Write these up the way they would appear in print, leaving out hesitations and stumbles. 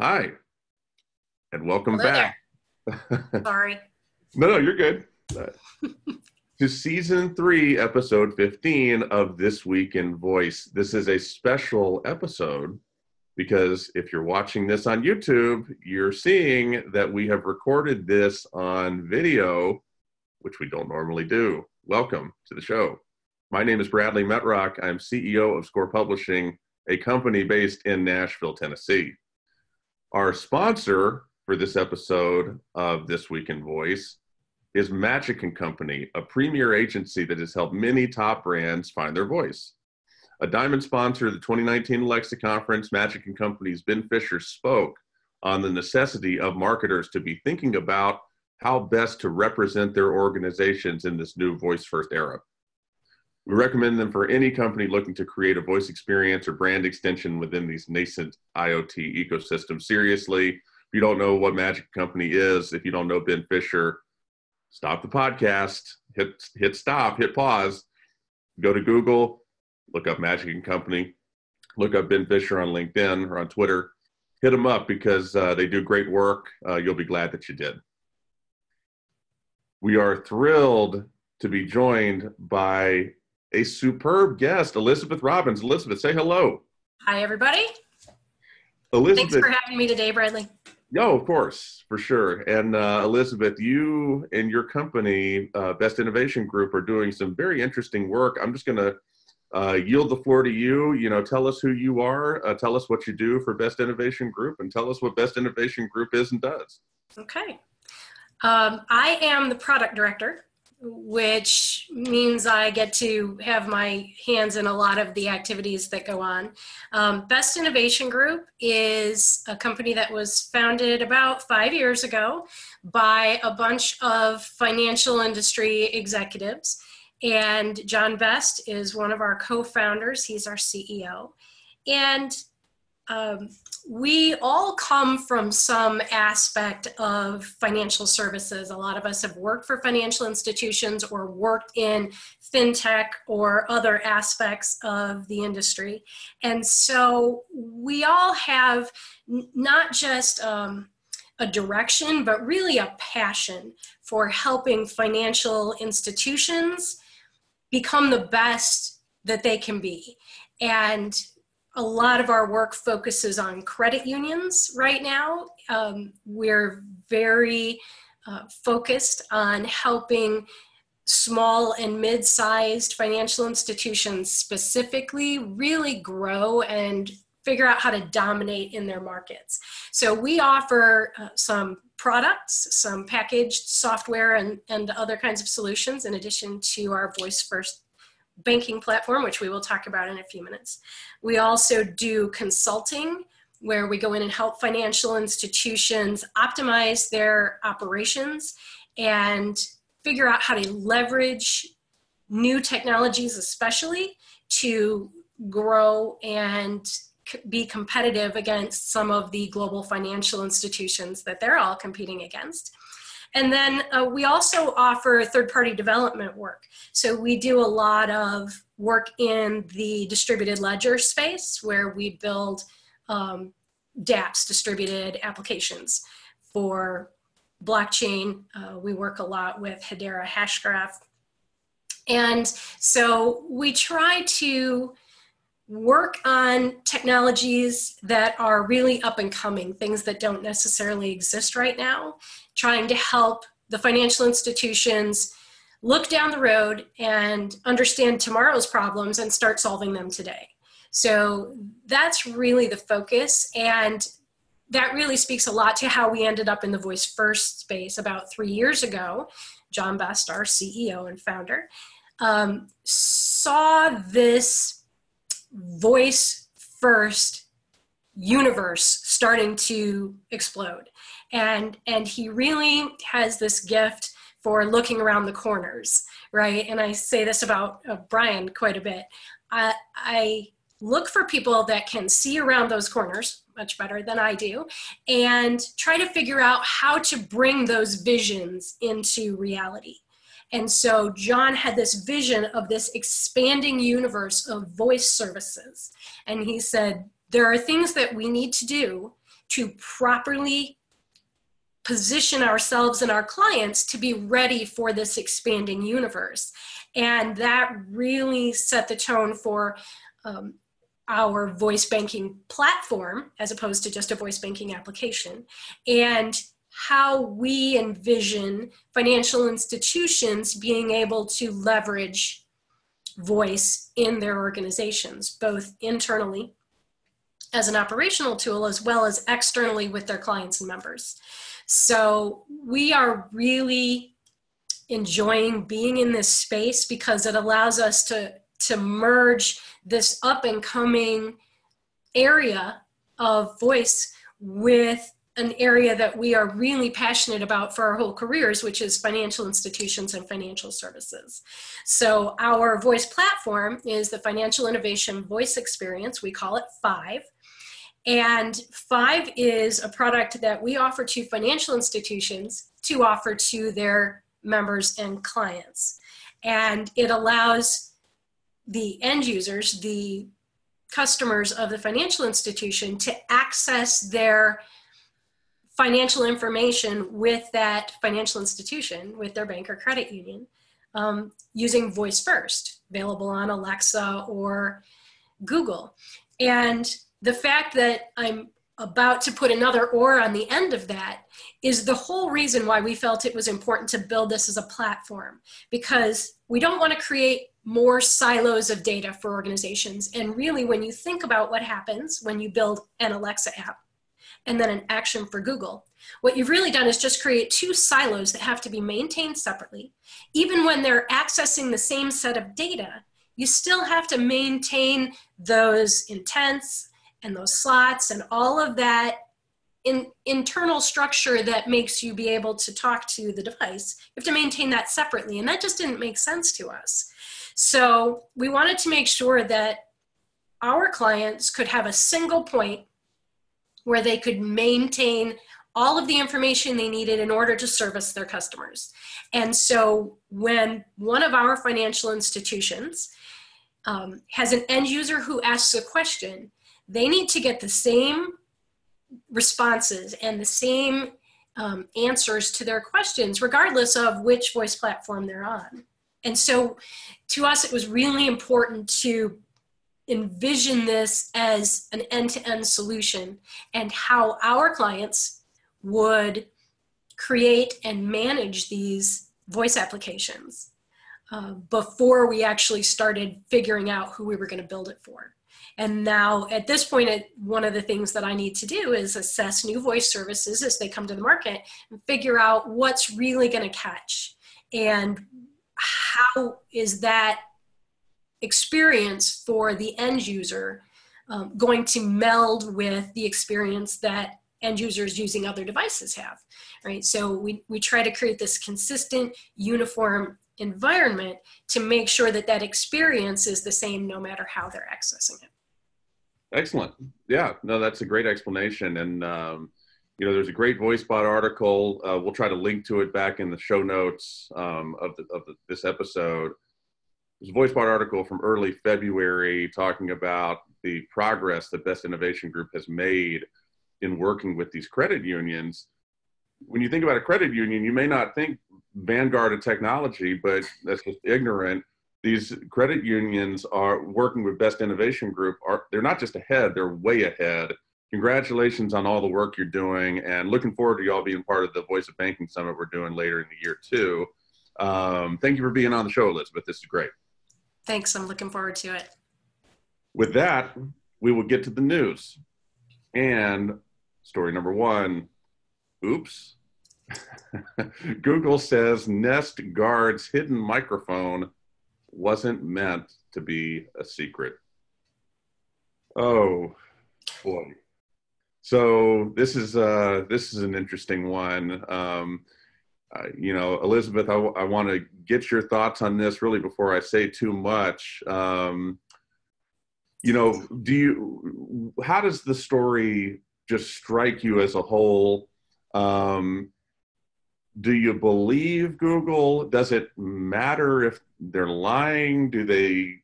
Hi, and welcome Hello back. there. Sorry. No, you're good. Uh, to season 3, episode 15 of This Week in Voice. This is a special episode because if you're watching this on YouTube, you're seeing that we have recorded this on video, which we don't normally do. Welcome to the show. My name is Bradley Metrock. I'm CEO of Score Publishing, a company based in Nashville, Tennessee. Our sponsor for this episode of This Week in Voice is Magic & Company, a premier agency that has helped many top brands find their voice. A diamond sponsor of the 2019 Alexa Conference, Magic & Company's Ben Fisher spoke on the necessity of marketers to be thinking about how best to represent their organizations in this new voice-first era. We recommend them for any company looking to create a voice experience or brand extension within these nascent IoT ecosystems. Seriously, if you don't know what Magic Company is, if you don't know Ben Fisher, stop the podcast, hit stop, hit pause, go to Google, look up Magic Company, look up Ben Fisher on LinkedIn or on Twitter. Hit them up because they do great work. You'll be glad that you did. We are thrilled to be joined by a superb guest, Elizabeth Robbins. Elizabeth, say hello. Hi, everybody. Thanks Elizabeth. for having me today, Bradley. No, of course, for sure. And Elizabeth, you and your company, Best Innovation Group, are doing some very interesting work. I'm just going to yield the floor to you. Tell us who you are, tell us what you do for Best Innovation Group, and tell us what Best Innovation Group is and does. Okay. I am the product director, which means I get to have my hands in a lot of the activities that go on. Best Innovation Group is a company that was founded about 5 years ago by a bunch of financial industry executives. And John Best is one of our co-founders. He's our CEO. And we all come from some aspect of financial services. A lot of us have worked for financial institutions or worked in fintech or other aspects of the industry. And so we all have not just a direction, but really a passion for helping financial institutions become the best that they can be. And a lot of our work focuses on credit unions right now. We're very focused on helping small and mid-sized financial institutions specifically really grow and figure out how to dominate in their markets. So we offer some products, some packaged software and other kinds of solutions in addition to our voice-first banking platform, which we will talk about in a few minutes. We also do consulting, where we go in and help financial institutions optimize their operations and figure out how to leverage new technologies, especially to grow and be competitive against some of the global financial institutions that they're all competing against. And then we also offer third-party development work. So we do a lot of work in the distributed ledger space where we build dApps, distributed applications for blockchain. We work a lot with Hedera Hashgraph. And so we try to work on technologies that are really up and coming, things that don't necessarily exist right now, trying to help the financial institutions look down the road and understand tomorrow's problems and start solving them today. So that's really the focus. And that really speaks a lot to how we ended up in the voice first space about 3 years ago. John Best, our CEO and founder, saw this voice first universe starting to explode. And he really has this gift for looking around the corners, right? And I say this about Brian quite a bit. I look for people that can see around those corners much better than I do and try to figure out how to bring those visions into reality. And so John had this vision of this expanding universe of voice services. And he said, there are things that we need to do to properly position ourselves and our clients to be ready for this expanding universe. And that really set the tone for our voice banking platform, as opposed to just a voice banking application, and how we envision financial institutions being able to leverage voice in their organizations, both internally as an operational tool, as well as externally with their clients and members. So we are really enjoying being in this space because it allows us to merge this up and coming area of voice with an area that we are really passionate about for our whole careers, which is financial institutions and financial services. So our voice platform is the Financial Innovation Voice Experience. We call it FIVE. And FIVE is a product that we offer to financial institutions to offer to their members and clients. And it allows the end users, the customers of the financial institution, to access their financial information with that financial institution, with their bank or credit union, using Voice First, available on Alexa or Google. And the fact that I'm about to put another "or" on the end of that is the whole reason why we felt it was important to build this as a platform, because we don't want to create more silos of data for organizations. And really, when you think about what happens when you build an Alexa app and then an action for Google, what you've really done is just create two silos that have to be maintained separately. Even when they're accessing the same set of data, you still have to maintain those intents and those slots and all of that internal structure that makes you be able to talk to the device. You have to maintain that separately, and that just didn't make sense to us. So we wanted to make sure that our clients could have a single point where they could maintain all of the information they needed in order to service their customers. And so when one of our financial institutions has an end user who asks a question, they need to get the same responses and the same answers to their questions, regardless of which voice platform they're on. And so to us, it was really important to envision this as an end-to-end solution and how our clients would create and manage these voice applications before we actually started figuring out who we were going to build it for. And now at this point, one of the things that I need to do is assess new voice services as they come to the market and figure out what's really going to catch and how is that experience for the end user going to meld with the experience that end users using other devices have, right? So we try to create this consistent, uniform environment to make sure that that experience is the same no matter how they're accessing it. Excellent. Yeah, no, that's a great explanation. And, you know, there's a great VoiceBot article. We'll try to link to it back in the show notes of this episode. There's a VoiceBot article from early February talking about the progress that Best Innovation Group has made in working with these credit unions. When you think about a credit union, you may not think vanguard of technology, but that's just ignorant. These credit unions are working with Best Innovation Group. They're not just ahead, they're way ahead. Congratulations on all the work you're doing, and looking forward to y'all being part of the Voice of Banking Summit we're doing later in the year too. Thank you for being on the show, Elizabeth. This is great. Thanks, I'm looking forward to it. With that, we will get to the news. And story number one, oops. Google says Nest Guard's hidden microphone wasn't meant to be a secret. Oh boy. So this is an interesting one. You know, Elizabeth, I want to get your thoughts on this really before I say too much. You know, how does the story just strike you as a whole? do you believe Google? Does it matter if they're lying? Do they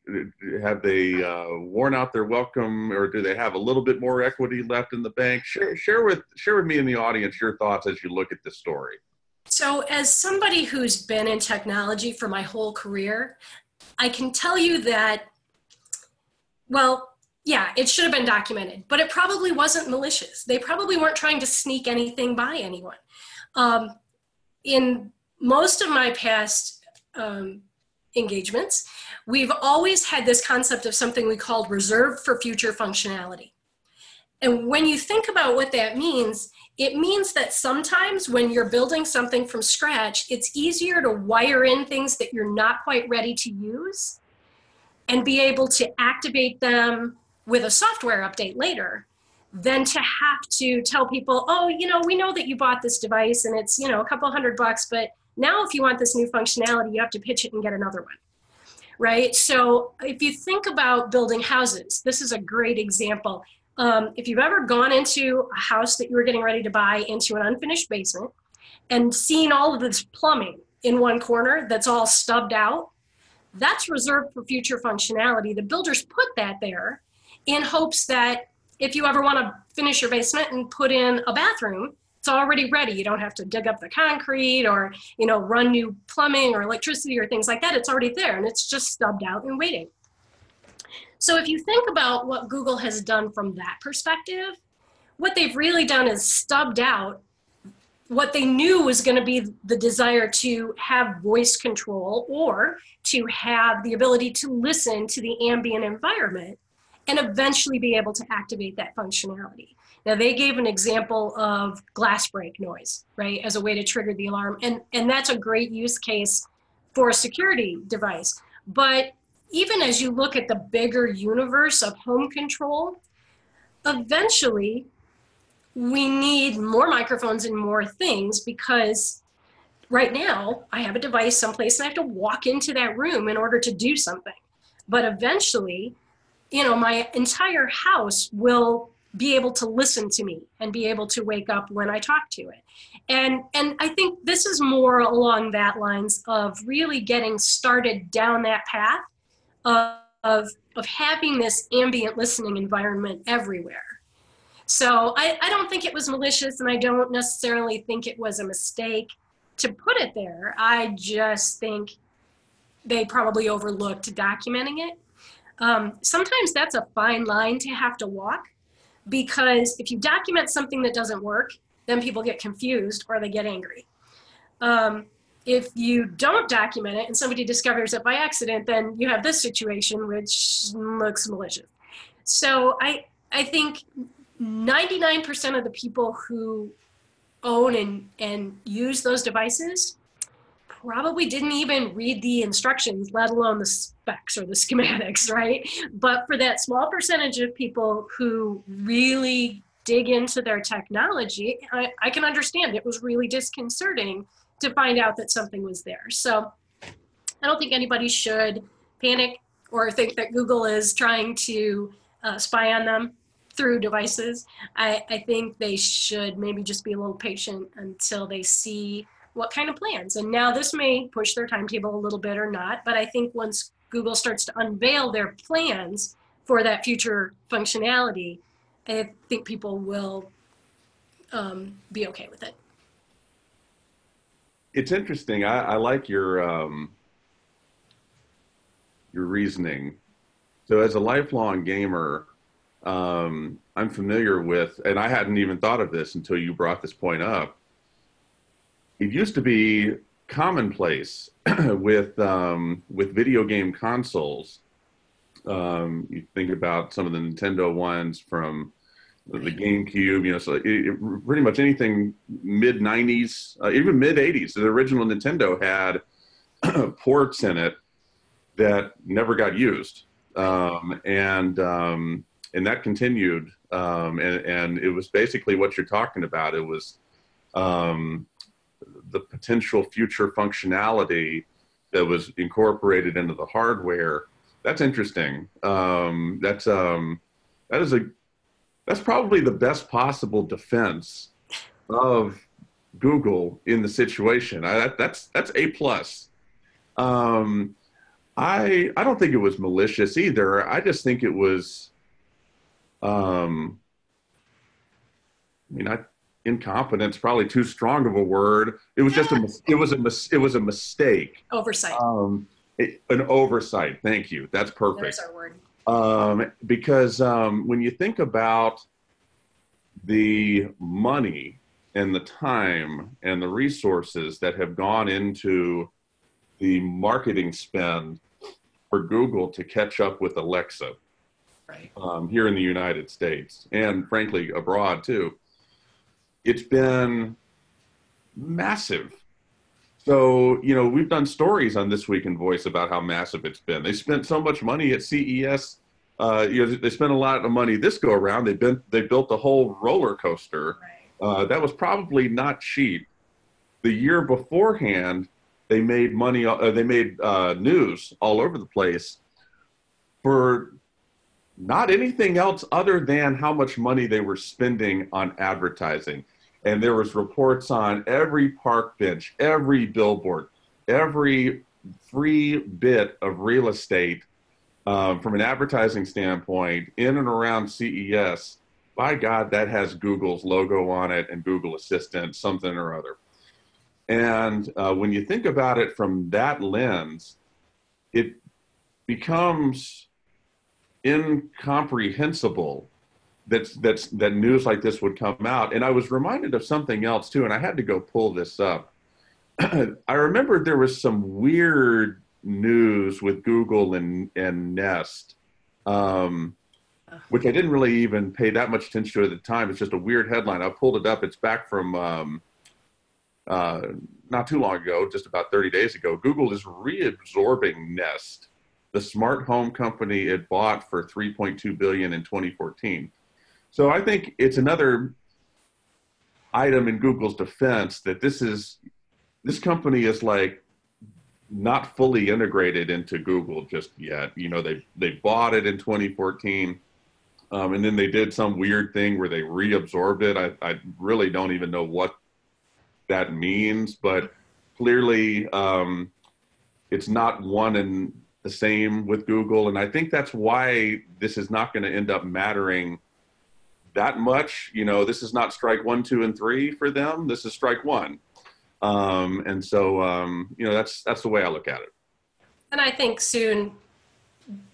have they worn out their welcome, or do they have a little bit more equity left in the bank? Share with me and the audience your thoughts as you look at this story. So, as somebody who's been in technology for my whole career, I can tell you that, well, yeah, it should have been documented, but it probably wasn't malicious. They probably weren't trying to sneak anything by anyone. In most of my past engagements, we've always had this concept of something we called reserved for future functionality. And when you think about what that means, it means that sometimes when you're building something from scratch, it's easier to wire in things that you're not quite ready to use and be able to activate them with a software update later than to have to tell people, oh, you know, we know that you bought this device and it's, you know, a couple $100, but now if you want this new functionality, you have to pitch it and get another one, right? So if you think about building houses, this is a great example. If you've ever gone into a house that you were getting ready to buy into an unfinished basement and seen all of this plumbing in one corner that's all stubbed out, that's reserved for future functionality. The builders put that there in hopes that if you ever want to finish your basement and put in a bathroom, it's already ready. You don't have to dig up the concrete or, you know, run new plumbing or electricity or things like that. It's already there and it's just stubbed out and waiting. So if you think about what Google has done from that perspective, what they've really done is stubbed out what they knew was going to be the desire to have voice control or to have the ability to listen to the ambient environment and eventually be able to activate that functionality. Now, they gave an example of glass break noise, right, as a way to trigger the alarm. And that's a great use case for a security device. But even as you look at the bigger universe of home control, eventually we need more microphones and more things, because right now I have a device someplace and I have to walk into that room in order to do something. But eventually, you know, my entire house will be able to listen to me and be able to wake up when I talk to it. And I think this is more along that lines of really getting started down that path of having this ambient listening environment everywhere. So I don't think it was malicious, and I don't necessarily think it was a mistake to put it there. I just think they probably overlooked documenting it. Sometimes that's a fine line to have to walk, because if you document something that doesn't work, then people get confused or they get angry. If you don't document it and somebody discovers it by accident, then you have this situation which looks malicious. So I think 99% of the people who own and use those devices probably didn't even read the instructions, let alone the specs or the schematics, right? But for that small percentage of people who really dig into their technology, I can understand it was really disconcerting to find out that something was there. So I don't think anybody should panic or think that Google is trying to spy on them through devices. I think they should maybe just be a little patient until they see what kind of plans. And now this may push their timetable a little bit or not, but I think once Google starts to unveil their plans for that future functionality, I think people will be okay with it. It's interesting. I like your reasoning. So as a lifelong gamer, I'm familiar with, and I hadn't even thought of this until you brought this point up. It used to be commonplace with video game consoles. You think about some of the Nintendo ones from the GameCube, you know, so pretty much anything mid 90s, even mid 80s. The original Nintendo had ports in it that never got used, and that continued, and it was basically what you're talking about. It was the potential future functionality that was incorporated into the hardware. That's interesting. That's probably the best possible defense of Google in the situation. That's A plus. I don't think it was malicious either. I just think it was, I mean, incompetence probably too strong of a word. It was just it was a mistake. Oversight. An oversight. Thank you. That's perfect. There's our word. Because when you think about the money and the time and the resources that have gone into the marketing spend for Google to catch up with Alexa, right, here in the United States and frankly abroad too, it's been massive. So, you know, we've done stories on This Week in Voice about how massive it's been. They spent so much money at CES. You know, they spent a lot of money this go around. They built a whole roller coaster. right. That was probably not cheap. The year beforehand, they made money. They made news all over the place for not anything else other than how much money they were spending on advertising. And there was reports on every park bench, every billboard, every free bit of real estate from an advertising standpoint in and around CES. By God, that has Google's logo on it and Google Assistant, something or other. And when you think about it from that lens, it becomes incomprehensible that news like this would come out. And I was reminded of something else too, and I had to go pull this up. I remember there was some weird news with Google and Nest, which I didn't really even pay that much attention to at the time. It's just a weird headline. I pulled it up. It's back from not too long ago, just about 30 days ago. Google is reabsorbing Nest, the smart home company it bought for $3.2 billion in 2014. So I think it's another item in Google's defense that this company is like not fully integrated into Google just yet. You know, they bought it in 2014, and then they did some weird thing where they reabsorbed it. I really don't even know what that means, but clearly it's not one and the same with Google. And I think that's why this is not going to end up mattering that much. You know, this is not strike 1, 2, and 3 for them. This is strike one. And so, you know, that's the way I look at it. And I think soon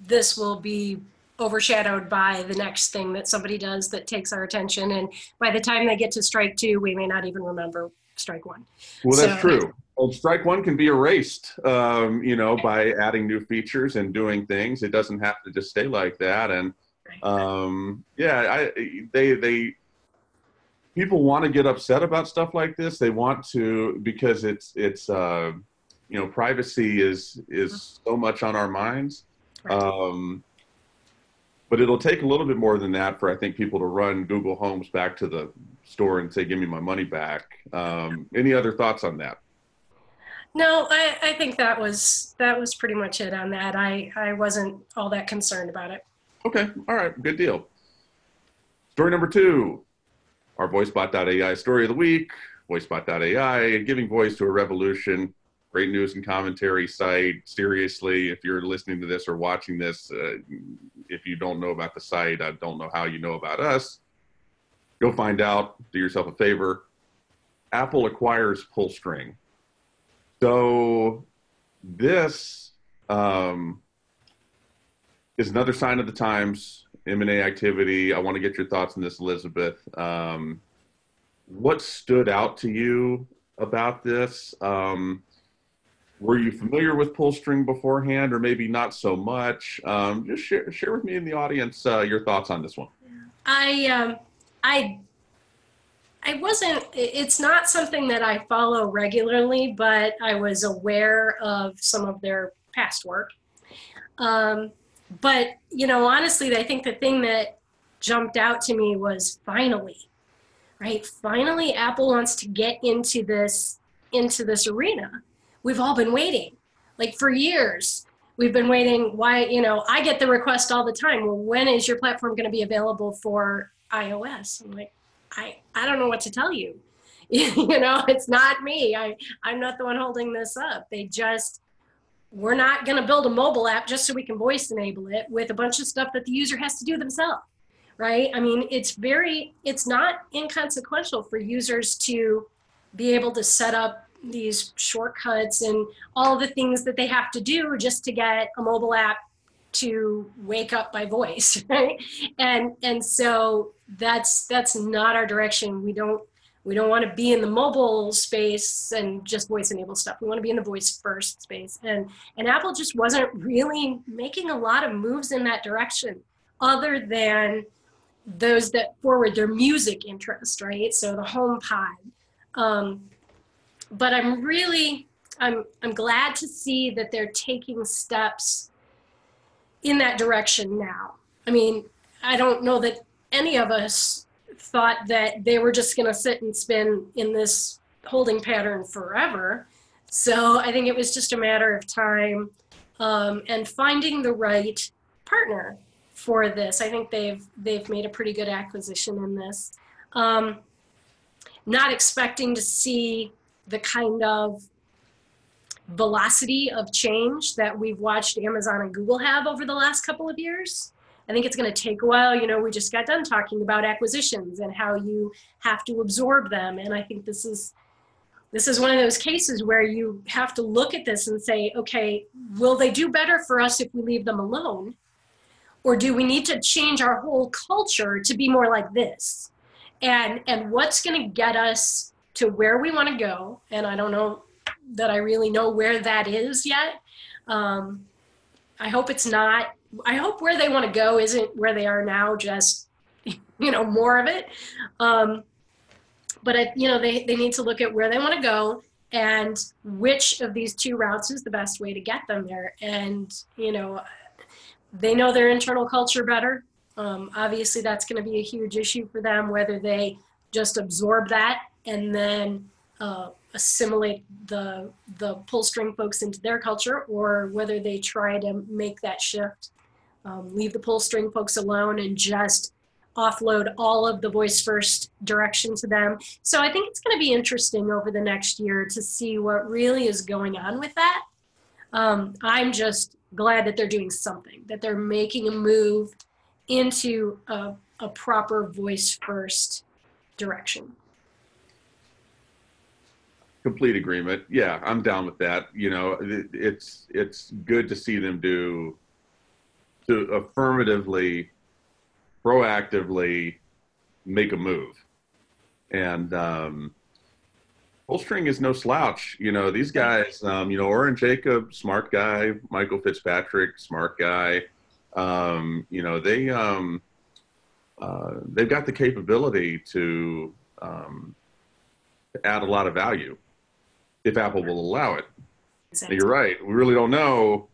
this will be overshadowed by the next thing that somebody does that takes our attention. And by the time they get to strike 2, we may not even remember strike 1. Well, that's true. Well, strike 1 can be erased, you know, by adding new features and doing things. It doesn't have to just stay like that. And yeah, people want to get upset about stuff like this. They want to, because it's you know, privacy is so much on our minds. Right. But it'll take a little bit more than that for, I think, people to run Google Homes back to the store and say, give me my money back. Any other thoughts on that? No, I think that was pretty much it on that. I wasn't all that concerned about it. Okay. All right. Good deal. Story number 2, our voicebot.ai story of the week. Voicebot.ai, giving voice to a revolution. Great news and commentary site. Seriously, if you're listening to this or watching this, if you don't know about the site, I don't know how you know about us. Go find out. Do yourself a favor. Apple acquires Pullstring. So this is another sign of the times, M&A activity. I want to get your thoughts on this, Elizabeth. What stood out to you about this? Were you familiar with Pullstring beforehand, or maybe not so much? Just share with me in the audience your thoughts on this one. I wasn't, it's not something that I follow regularly, but I was aware of some of their past work. But, you know, honestly, I think the thing that jumped out to me was finally, right? Finally, Apple wants to get into this arena. We've all been waiting, like for years. We've been waiting. Why, you know, I get the request all the time. Well, when is your platform going to be available for iOS? I'm like, I don't know what to tell you. It's not me. I'm not the one holding this up. We're not going to build a mobile app just so we can voice enable it with a bunch of stuff that the user has to do themselves, right? I mean, it's not inconsequential for users to be able to set up these shortcuts and all the things that they have to do just to get a mobile app to wake up by voice, right? And so that's not our direction. We don't want to be in the mobile space and just voice enable stuff. We want to be in the voice first space. And Apple just wasn't really making a lot of moves in that direction other than those that forward their music interest, right? So the HomePod. But I'm glad to see that they're taking steps in that direction now. I mean, I don't know that any of us thought that they were just going to sit and spin in this holding pattern forever. So I think it was just a matter of time and finding the right partner for this. I think they've made a pretty good acquisition in this. Not expecting to see the kind of velocity of change that we've watched Amazon and Google have over the last couple of years. I think it's going to take a while. We just got done talking about acquisitions and how you have to absorb them. And I think this is one of those cases where you have to look at this and say, okay, will they do better for us if we leave them alone? Or do we need to change our whole culture to be more like this? And what's going to get us to where we want to go? And I don't know that I really know where that is yet. I hope it's not. I hope where they want to go isn't where they are now, just, more of it. But they need to look at where they want to go and which of these two routes is the best way to get them there. And, they know their internal culture better. Obviously, that's going to be a huge issue for them, whether they just absorb that and then assimilate the pull string folks into their culture, or whether they try to make that shift, leave the pull string folks alone and just offload all of the voice first direction to them. So I think it's going to be interesting over the next year to see what really is going on with that. I'm just glad that they're doing something, that they're making a move into a proper voice first direction. Complete agreement. Yeah, I'm down with that. It's good to see them to affirmatively, proactively make a move. And full string is no slouch. These guys, Oren Jacob, smart guy, Michael Fitzpatrick, smart guy. They've got the capability to add a lot of value if Apple will allow it. Exactly. You're right. We really don't know,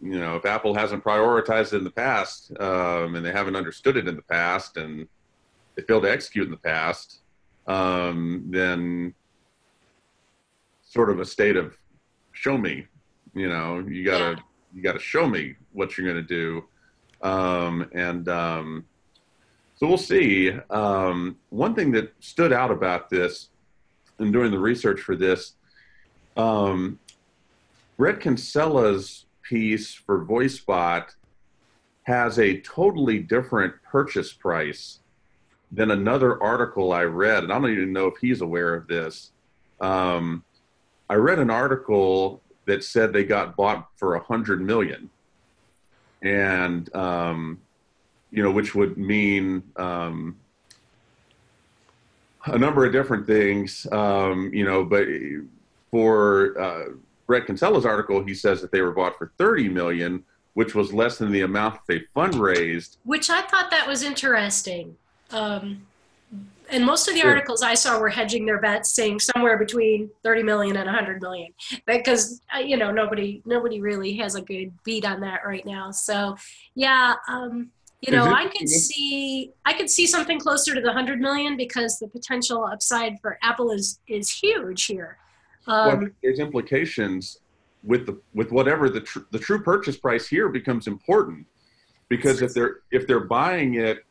if Apple hasn't prioritized it in the past, and they haven't understood it in the past, and they failed to execute in the past, then sort of a state of show me. You gotta show me what you're gonna do, so we'll see. One thing that stood out about this, and doing the research for this, Brett Kinsella's piece for VoiceBot has a totally different purchase price than another article I read, and I don't even know if he's aware of this. I read an article that said they got bought for $100 million, and which would mean a number of different things, but for Brett Kinsella's article, he says that they were bought for $30 million, which was less than the amount that they fundraised. Which I thought that was interesting. And most of the articles I saw were hedging their bets, saying somewhere between 30 million and 100 million, because nobody really has a good beat on that right now. So yeah, I could see something closer to the 100 million, because the potential upside for Apple is huge here. There's implications with whatever the true purchase price here becomes important, because if they're buying it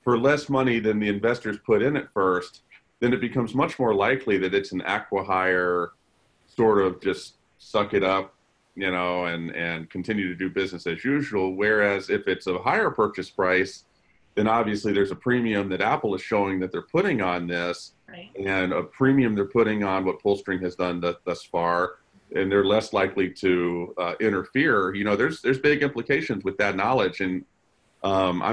for less money than the investors put in it first, then it becomes much more likely that it's an acqui-hire sort of just suck it up, you know, and continue to do business as usual. Whereas if it's a higher purchase price, then obviously there's a premium that Apple is showing that they're putting on this, Right. and a premium they're putting on what Pullstring has done thus far, and they're less likely to interfere. You know, there's big implications with that knowledge, and I'm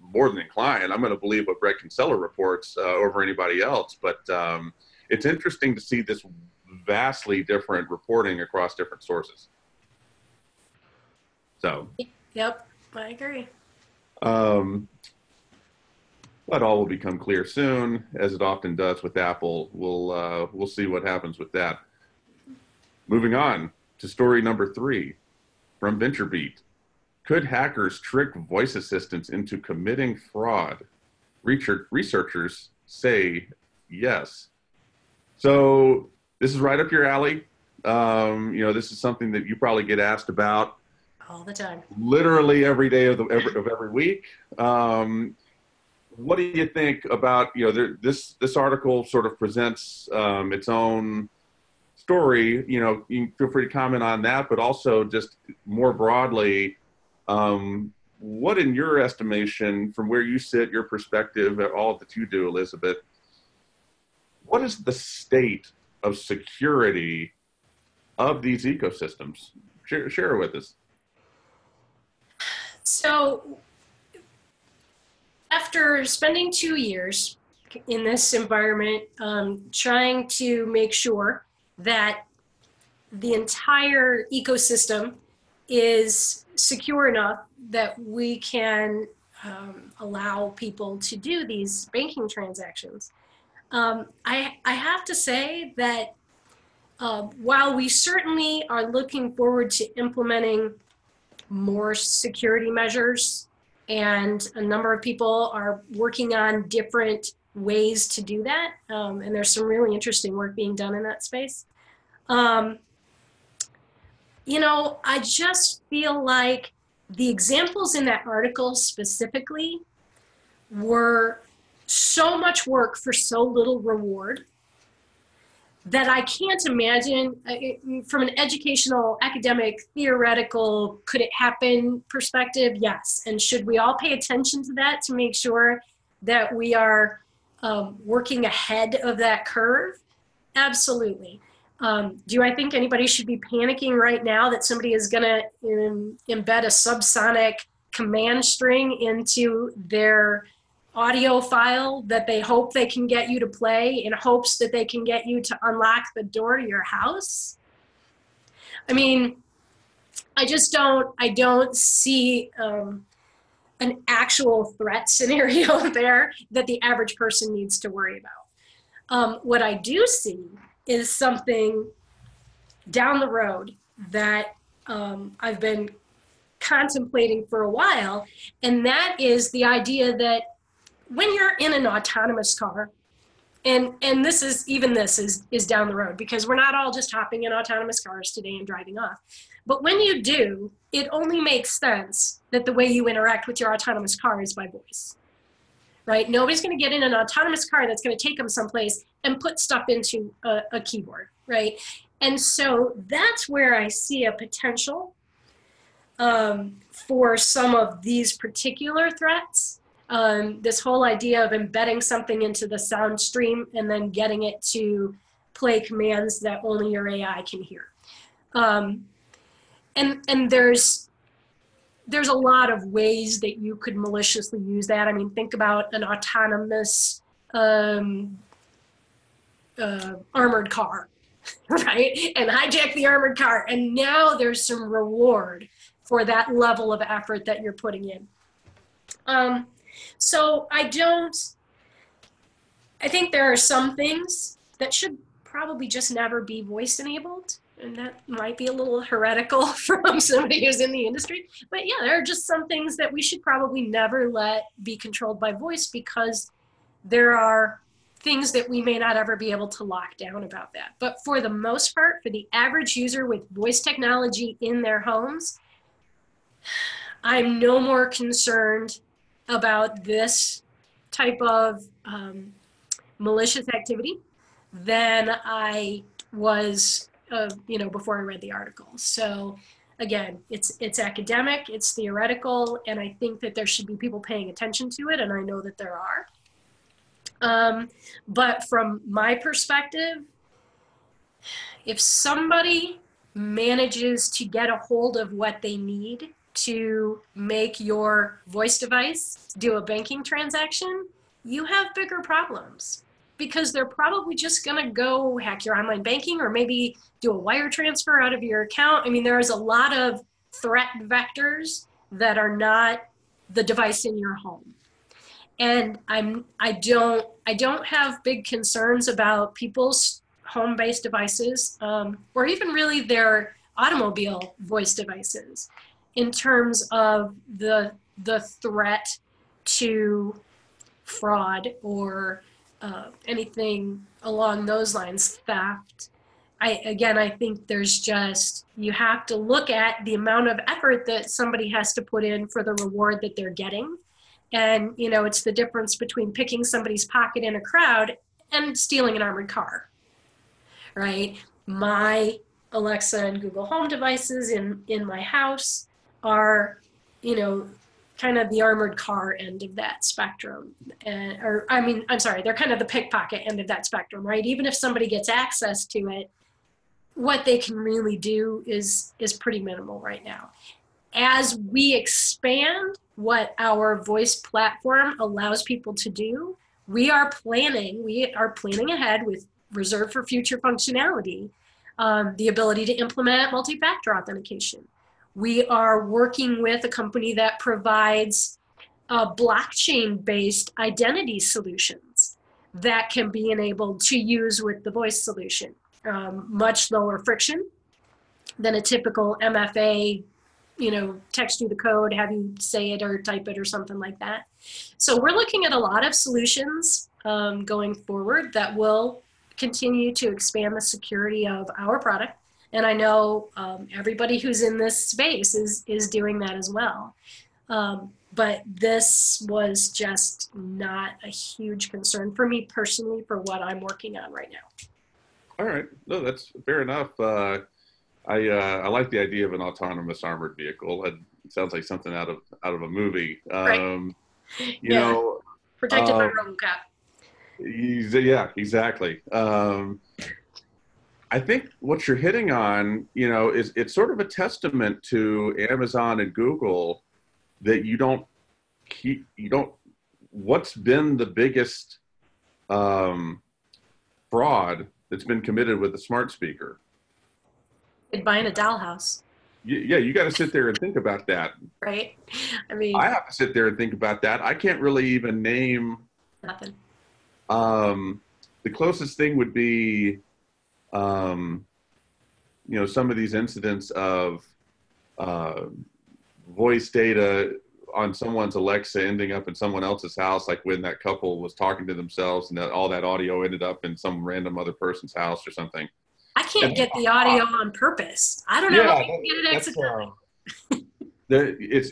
more than inclined. I'm going to believe what Brett Kinsella reports over anybody else. But it's interesting to see this vastly different reporting across different sources. So. Yep, I agree. But all will become clear soon, as it often does with Apple. We'll see what happens with that. Moving on to story number 3 from VentureBeat. Could hackers trick voice assistants into committing fraud? Researchers say yes. So this is right up your alley. You know, this is something that you probably get asked about all the time, literally every day of every week. What do you think about, you know, this article sort of presents its own story. You know, you can feel free to comment on that, but also just more broadly, what in your estimation, from where you sit, your perspective, all that you do, Elizabeth, what is the state of security of these ecosystems? Share with us. So after spending 2 years in this environment, trying to make sure that the entire ecosystem is secure enough that we can allow people to do these banking transactions, I have to say that while we certainly are looking forward to implementing more security measures, and a number of people are working on different ways to do that, and there's some really interesting work being done in that space. You know, I just feel like the examples in that article specifically were so much work for so little reward that I can't imagine, from an educational, academic, theoretical, could it happen perspective, yes. And should we all pay attention to that to make sure that we are working ahead of that curve? Absolutely. Do I think anybody should be panicking right now that somebody is going to embed a subsonic command string into their audio file that they hope they can get you to play in hopes that they can get you to unlock the door to your house? I mean, I don't see an actual threat scenario there that the average person needs to worry about. What I do see is something down the road that I've been contemplating for a while, and that is the idea that when you're in an autonomous car, and this is down the road, because we're not all just hopping in autonomous cars today and driving off. But when you do, it only makes sense that the way you interact with your autonomous car is by voice, right? Nobody's going to get in an autonomous car that's going to take them someplace and put stuff into a keyboard, right? And so that's where I see a potential for some of these particular threats. This whole idea of embedding something into the sound stream and then getting it to play commands that only your AI can hear. And there's a lot of ways that you could maliciously use that. I mean, think about an autonomous armored car, right? And hijack the armored car. And now there's some reward for that level of effort that you're putting in. So I think there are some things that should probably just never be voice enabled. And that might be a little heretical from somebody who's in the industry. But yeah, there are just some things that we should probably never let be controlled by voice, because there are things that we may not ever be able to lock down about that. But for the most part, for the average user with voice technology in their homes, I'm no more concerned about this type of malicious activity than I was, before I read the article. So again, it's academic, it's theoretical, and I think that there should be people paying attention to it, and I know that there are. But from my perspective, if somebody manages to get a hold of what they need to make your voice device do a banking transaction, you have bigger problems, because they're probably just going to go hack your online banking or maybe do a wire transfer out of your account. I mean, there is a lot of threat vectors that are not the device in your home. And I don't have big concerns about people's home-based devices, or even really their automobile voice devices, in terms of the threat to fraud or anything along those lines, theft. I think there's just, you have to look at the amount of effort that somebody has to put in for the reward that they're getting. And, it's the difference between picking somebody's pocket in a crowd and stealing an armored car, right? My Alexa and Google Home devices in my house are, kind of the armored car end of that spectrum. They're kind of the pickpocket end of that spectrum, right? Even if somebody gets access to it, what they can really do is pretty minimal right now. As we expand what our voice platform allows people to do, we are planning ahead with reserved for future functionality, the ability to implement multi-factor authentication. We are working with a company that provides blockchain-based identity solutions that can be enabled to use with the voice solution. Much lower friction than a typical MFA, text you the code, have you say it or type it or something like that. So we're looking at a lot of solutions going forward that will continue to expand the security of our product. And I know everybody who's in this space is doing that as well. But this was just not a huge concern for me personally for what I'm working on right now. All right. No, that's fair enough. I like the idea of an autonomous armored vehicle. It sounds like something out of a movie. Right. Protected by RoboCop. Yeah, exactly. I think what you're hitting on, is it's sort of a testament to Amazon and Google that what's been the biggest fraud that's been committed with the smart speaker? Buying a dollhouse. Yeah, you got to sit there and think about that. Right. I have to sit there and think about that. I can't really even name nothing. The closest thing would be, some of these incidents of voice data on someone's Alexa ending up in someone else's house, like when that couple was talking to themselves and all that audio ended up in some random other person's house or something. I can't get the audio on purpose. I don't know how you can get it accidentally.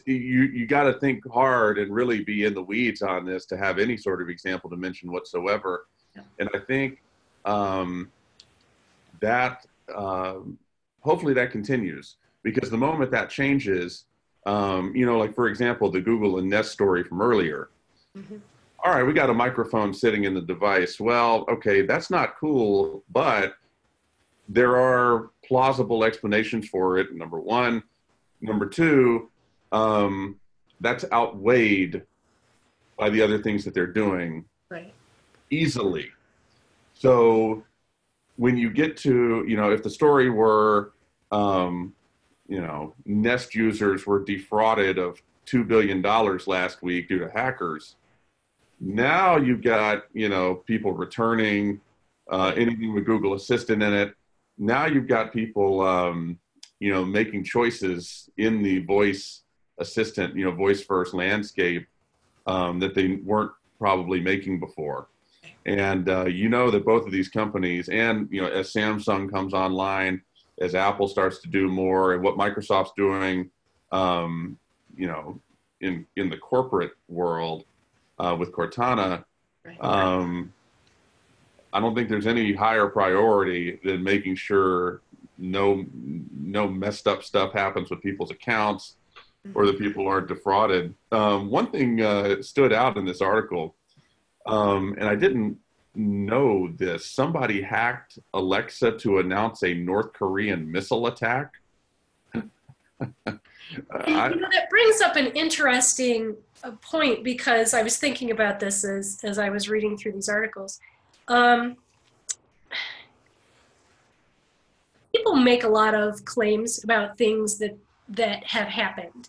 You got to think hard and really be in the weeds on this to have any sort of example to mention whatsoever. Yeah. And I think that hopefully that continues, because the moment that changes, like for example, the Google and Nest story from earlier. Mm-hmm. All right, we got a microphone sitting in the device. Well, okay, that's not cool, but there are plausible explanations for it, number one. Number two, that's outweighed by the other things that they're doing, right, easily. So when you get to, if the story were, Nest users were defrauded of $2 billion last week due to hackers, now you've got, people returning anything with Google Assistant in it. Now you've got people, making choices in the voice assistant, voice first landscape that they weren't probably making before. And that both of these companies, and as Samsung comes online, as Apple starts to do more, and what Microsoft's doing, in the corporate world, with Cortana. Right. I don't think there's any higher priority than making sure no messed up stuff happens with people's accounts or that people aren't defrauded. One thing stood out in this article, and I didn't know this. Somebody hacked Alexa to announce a North Korean missile attack. That brings up an interesting point, because I was thinking about this as I was reading through these articles. People make a lot of claims about things that have happened,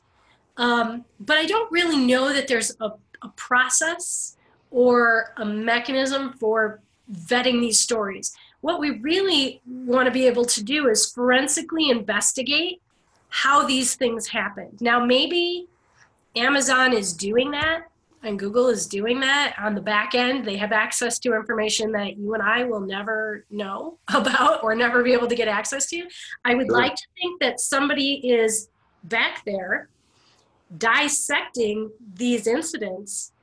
but I don't really know that there's a process or a mechanism for vetting these stories. What we really want to be able to do is forensically investigate how these things happened. Now, maybe Amazon is doing that and Google is doing that on the back end. They have access to information that you and I will never know about or never be able to get access to. I would like to think that somebody is back there dissecting these incidents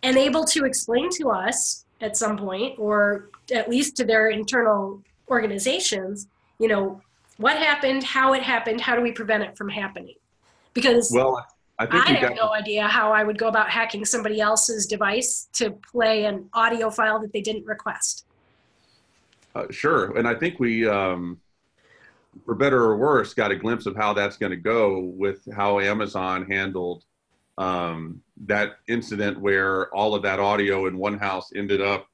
and able to explain to us at some point, or at least to their internal organizations, what happened, how it happened, how do we prevent it from happening? Because I have no idea how I would go about hacking somebody else's device to play an audio file that they didn't request. Sure. And I think we, for better or worse, got a glimpse of how that's going to go with how Amazon handled that incident where all of that audio in one house ended up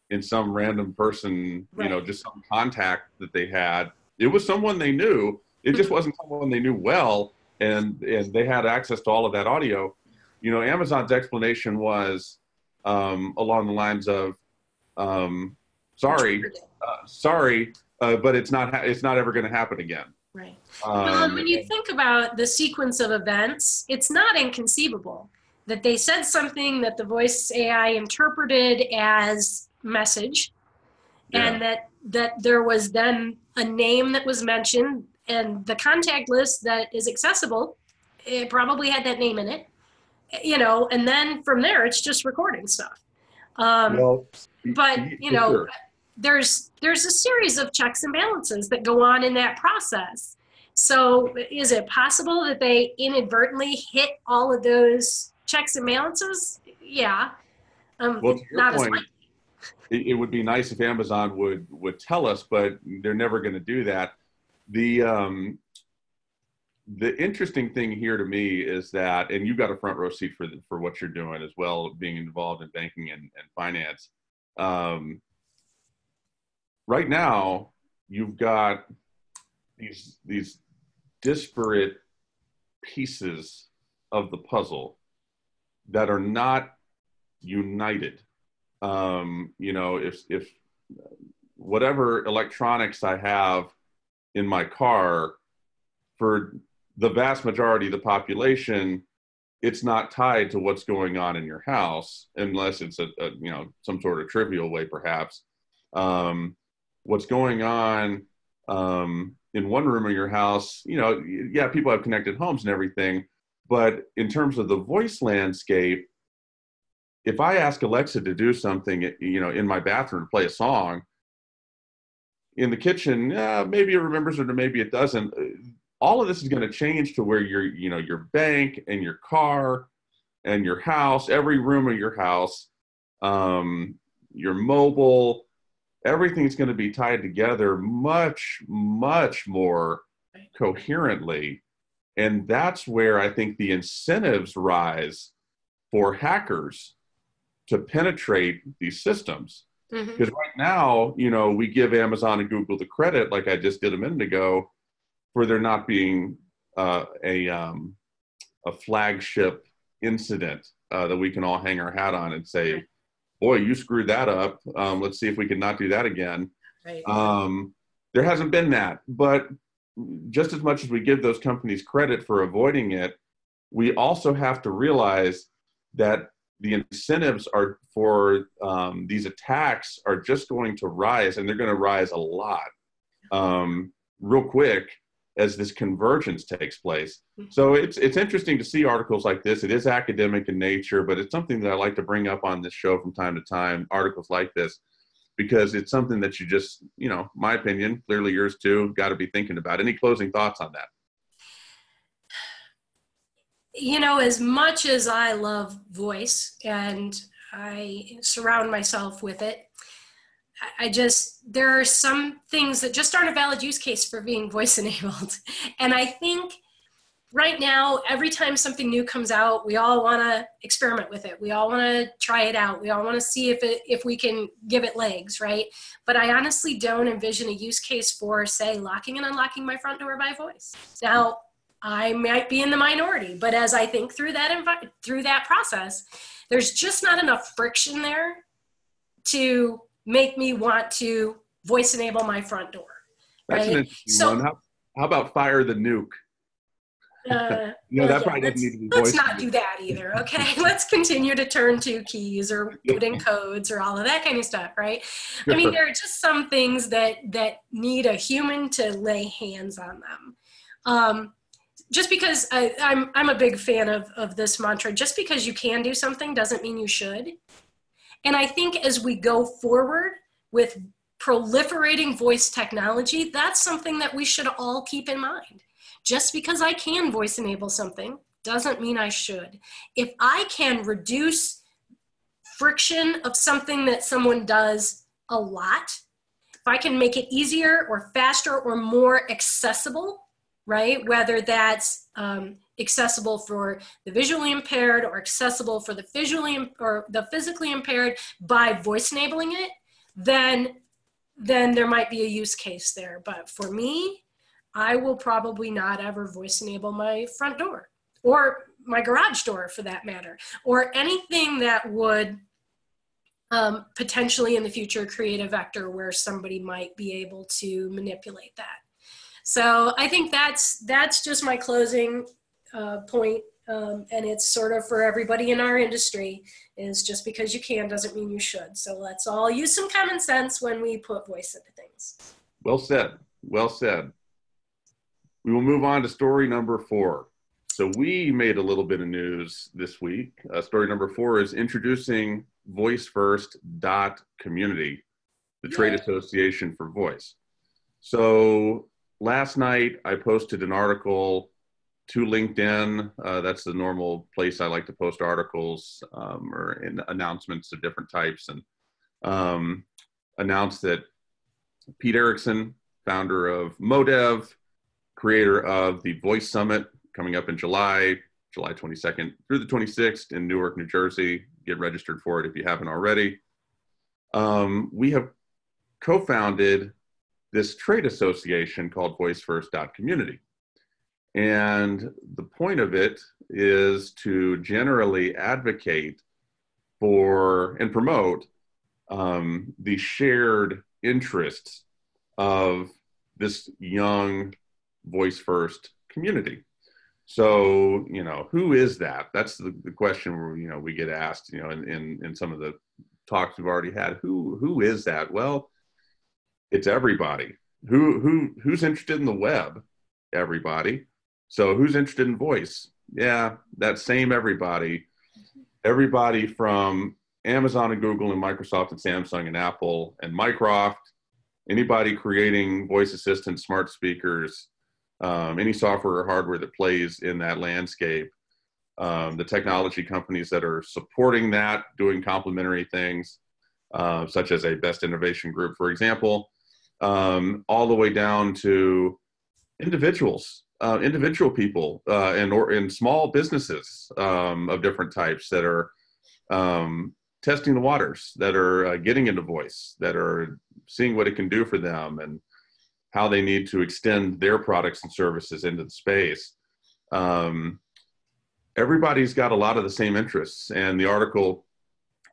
in some random person, right. Just some contact that they had. It was someone they knew. It just wasn't someone they knew well. And they had access to all of that audio. Amazon's explanation was along the lines of, sorry, but it's not ever going to happen again. Right. When you think about the sequence of events, it's not inconceivable that they said something that the voice AI interpreted as message, and that there was then a name that was mentioned, and the contact list that is accessible, it probably had that name in it, and then from there it's just recording stuff. Sure. There's a series of checks and balances that go on in that process. So is it possible that they inadvertently hit all of those checks and balances? Yeah. To your point, it would be nice if Amazon would tell us, but they're never going to do that. The interesting thing here to me is that, and you've got a front row seat for what you're doing as well, being involved in banking and finance. Right now, you've got these disparate pieces of the puzzle that are not united. If whatever electronics I have in my car, for the vast majority of the population, it's not tied to what's going on in your house, unless it's some sort of trivial way, perhaps. What's going on in one room of your house, people have connected homes and everything, but in terms of the voice landscape, if I ask Alexa to do something, in my bathroom, play a song, in the kitchen, maybe it remembers it or maybe it doesn't. All of this is going to change to where your bank and your car and your house, every room of your house, your mobile, everything's going to be tied together much, much more coherently. And that's where I think the incentives rise for hackers to penetrate these systems. Because right now, we give Amazon and Google the credit, like I just did a minute ago, for there not being a flagship incident that we can all hang our hat on and say, boy, you screwed that up. Let's see if we can not do that again. Right. There hasn't been that. But just as much as we give those companies credit for avoiding it, we also have to realize that the incentives are for these attacks are just going to rise, and they're going to rise a lot real quick. as this convergence takes place. So it's interesting to see articles like this. It is academic in nature, but it's something that I like to bring up on this show from time to time, articles like this, because it's something that you just, my opinion, clearly yours too, got to be thinking about. Any closing thoughts on that? As much as I love voice and I surround myself with it, there are some things that just aren't a valid use case for being voice enabled. And I think right now, every time something new comes out, we all want to experiment with it. We all want to try it out. We all want to see if we can give it legs, right? But I honestly don't envision a use case for, say, locking and unlocking my front door by voice. Now, I might be in the minority, but as I think through that process, there's just not enough friction there to make me want to voice enable my front door. That's an interesting one. How about fire the nuke? That probably doesn't need to be voiced. Let's not do that either, okay? Let's continue to turn to keys or put in codes or all of that kind of stuff, right? Sure. I mean, there are just some things that need a human to lay hands on them. Just because I'm a big fan of this mantra, just because you can do something doesn't mean you should. And I think as we go forward with proliferating voice technology, that's something that we should all keep in mind. Just because I can voice enable something doesn't mean I should. If I can reduce friction of something that someone does a lot, if I can make it easier or faster or more accessible, right? Whether that's accessible for the visually impaired or accessible for the physically impaired by voice enabling it, then there might be a use case there. But for me, I will probably not ever voice enable my front door or my garage door for that matter, or anything that would potentially in the future create a vector where somebody might be able to manipulate that. So I think that's just my closing point, and it's sort of for everybody in our industry, is just because you can doesn't mean you should. So let's all use some common sense when we put voice into things. Well said. Well said. We will move on to story number 4. So we made a little bit of news this week. Story number 4 is introducing voicefirst.community, the trade association for voice. So last night I posted an article to LinkedIn. That's the normal place I like to post articles or in announcements of different types, and announced that Pete Erickson, founder of Modev, creator of the Voice Summit coming up in July 22nd through the 26th in Newark, New Jersey. Get registered for it if you haven't already. We have co-founded this trade association called voicefirst.community. And the point of it is to generally advocate for and promote the shared interests of this young voice first community. So, who is that? That's the question where, we get asked, in some of the talks we've already had, who is that? Well, it's everybody. Who's interested in the web? Everybody. So who's interested in voice? Yeah, that same everybody. Everybody from Amazon and Google and Microsoft and Samsung and Apple and Mycroft, anybody creating voice assistant, smart speakers, any software or hardware that plays in that landscape, the technology companies that are supporting that, doing complementary things, such as a Best Innovation Group, for example, all the way down to individual people and small businesses of different types that are testing the waters, that are getting into voice, that are seeing what it can do for them and how they need to extend their products and services into the space. Everybody's got a lot of the same interests, and the article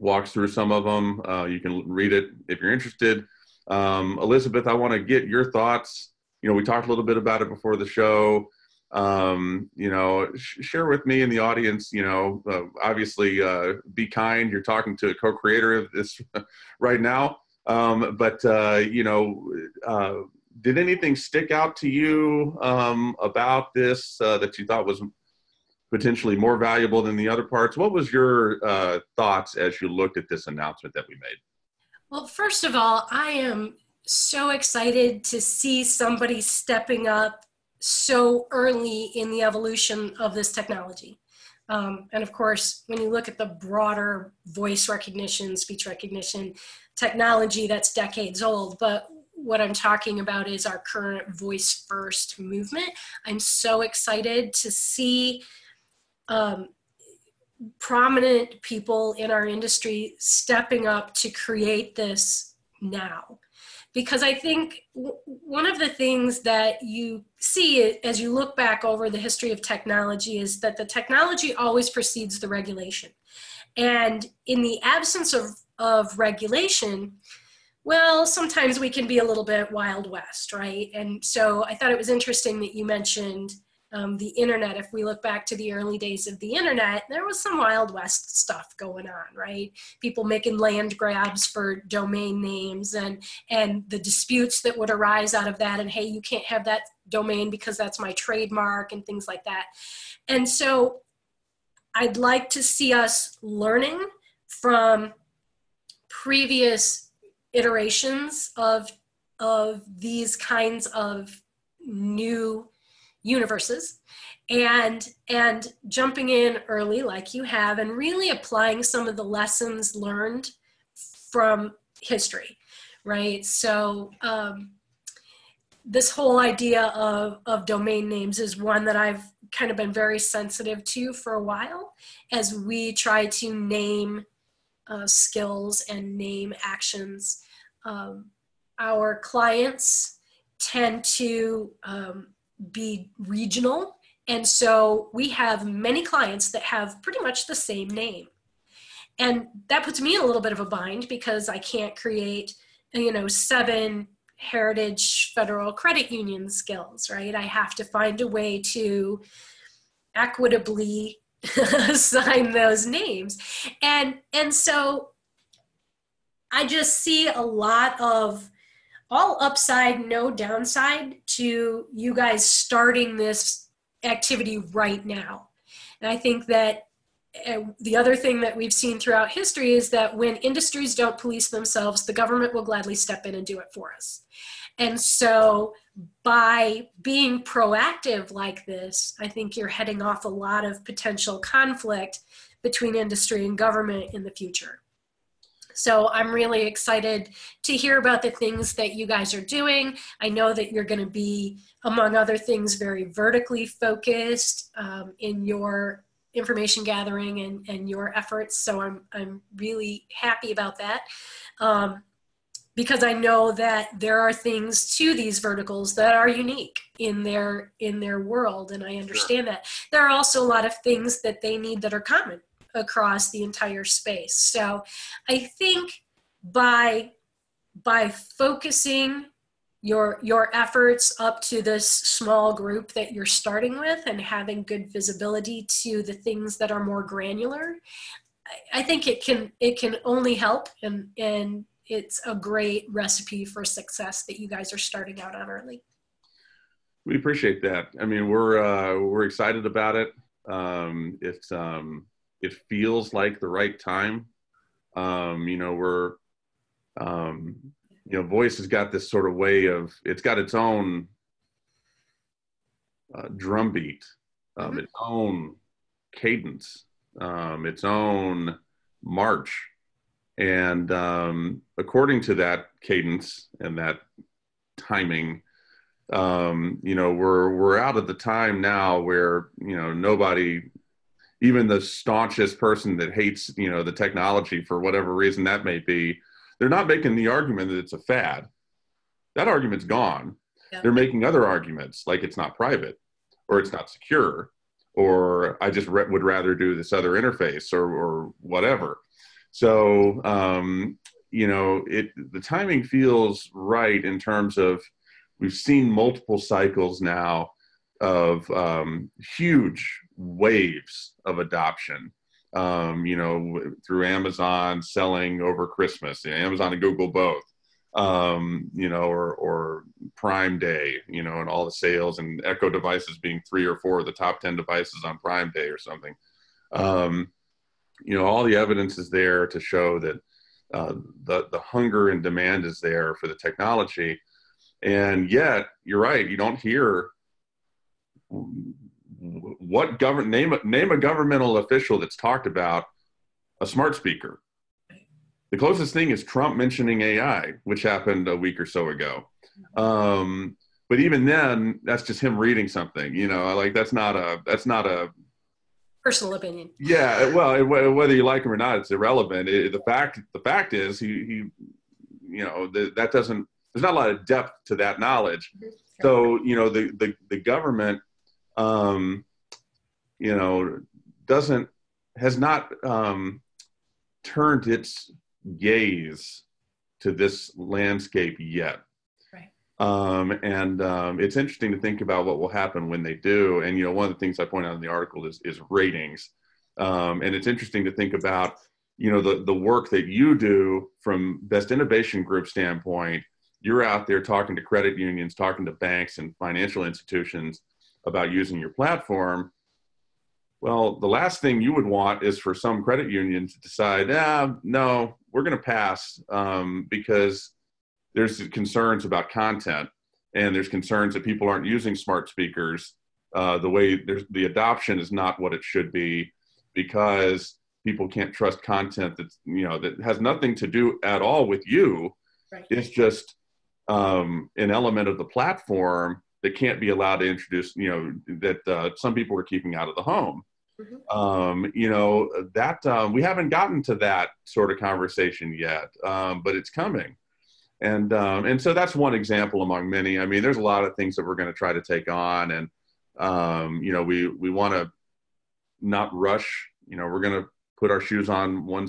walks through some of them. You can read it if you're interested. Elizabeth, I want to get your thoughts. We talked a little bit about it before the show. Share with me and the audience, obviously be kind. You're talking to a co-creator of this right now. did anything stick out to you about this that you thought was potentially more valuable than the other parts? What was your thoughts as you looked at this announcement that we made? Well, first of all, I am so excited to see somebody stepping up so early in the evolution of this technology. And of course, when you look at the broader voice recognition, speech recognition technology, that's decades old. But what I'm talking about is our current voice first movement. I'm so excited to see prominent people in our industry stepping up to create this now. Because I think one of the things that you see as you look back over the history of technology is that the technology always precedes the regulation. And in the absence of regulation, well, sometimes we can be a little bit Wild West, right? And so I thought it was interesting that you mentioned the internet. If we look back to the early days of the internet, there was some Wild West stuff going on, right? People making land grabs for domain names and the disputes that would arise out of that. And hey, you can't have that domain because that's my trademark and things like that. And so I'd like to see us learning from previous iterations of these kinds of new universes and jumping in early like you have and really applying some of the lessons learned from history, right? So this whole idea of domain names is one that I've kind of been very sensitive to for a while as we try to name skills and name actions. Our clients tend to be regional. And so we have many clients that have pretty much the same name. And that puts me in a little bit of a bind because I can't create, 7 heritage federal credit union skills, right? I have to find a way to equitably assign those names. And so I just see a lot of all upside, no downside to you guys starting this activity right now. And I think that the other thing that we've seen throughout history is that when industries don't police themselves, the government will gladly step in and do it for us. And so by being proactive like this, I think you're heading off a lot of potential conflict between industry and government in the future. So I'm really excited to hear about the things that you guys are doing. I know that you're going to be, among other things, very vertically focused in your information gathering and your efforts. So I'm really happy about that because I know that there are things to these verticals that are unique in their world, and I understand that. There are also a lot of things that they need that are common across the entire space. So I think by focusing your efforts up to this small group that you're starting with and having good visibility to the things that are more granular, I think it can only help, and it's a great recipe for success that you guys are starting out on early. We appreciate that. I mean, we're excited about it. It feels like the right time. Voice has got this sort of way of, it's got its own drumbeat, its own cadence, its own march. And according to that cadence and that timing, we're out of the time now where, nobody, even the staunchest person that hates, the technology for whatever reason that may be, they're not making the argument that it's a fad. That argument's gone. Yeah. They're making other arguments like it's not private or it's not secure or I just would rather do this other interface or whatever. So, the timing feels right in terms of we've seen multiple cycles now of huge waves of adoption, through Amazon selling over Christmas, Amazon and Google both, or Prime Day, and all the sales and Echo devices being 3 or 4 of the top 10 devices on Prime Day or something. All the evidence is there to show that the hunger and demand is there for the technology. And yet, you're right, you don't hear name a governmental official that's talked about a smart speaker. The closest thing is Trump mentioning AI, which happened a week or so ago. But even then, that's just him reading something. Like that's not a personal opinion. Yeah, well, whether you like him or not, it's irrelevant. The fact is, that doesn't. There's not a lot of depth to that knowledge. So the government, has not turned its gaze to this landscape yet. Right. It's interesting to think about what will happen when they do. And, one of the things I point out in the article is ratings. And it's interesting to think about, the work that you do from Best Innovation Group standpoint. You're out there talking to credit unions, talking to banks and financial institutions about using your platform. Well, the last thing you would want is for some credit union to decide, no, we're going to pass because there's concerns about content, and there's concerns that people aren't using smart speakers the way the adoption is not what it should be, because people can't trust content that has nothing to do at all with you. Right. It's just an element of the platform that can't be allowed to introduce, that some people are keeping out of the home. Mm-hmm. We haven't gotten to that sort of conversation yet, but it's coming. And so that's one example among many. I mean, there's a lot of things that we're going to try to take on, and we want to not rush. We're going to put our shoes on one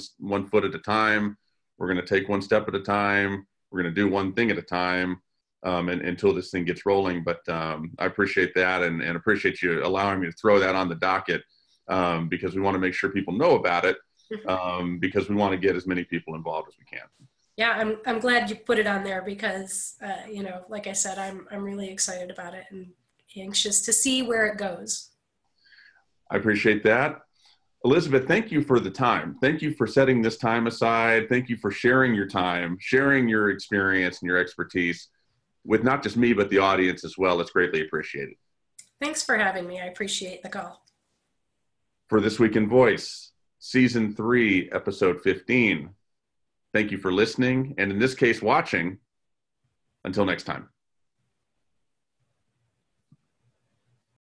foot at a time. We're going to take one step at a time. We're going to do one thing at a time, and until this thing gets rolling. But I appreciate that, and appreciate you allowing me to throw that on the docket, because we want to make sure people know about it, because we want to get as many people involved as we can. Yeah, I'm glad you put it on there, because like I said, I'm really excited about it and anxious to see where it goes. I appreciate that. Elizabeth, thank you for the time. Thank you for setting this time aside. Thank you for sharing your time, sharing your experience and your expertise with not just me, but the audience as well. It's greatly appreciated. Thanks for having me. I appreciate the call. For This Week in Voice, Season 3, Episode 15. Thank you for listening, and in this case, watching. Until next time.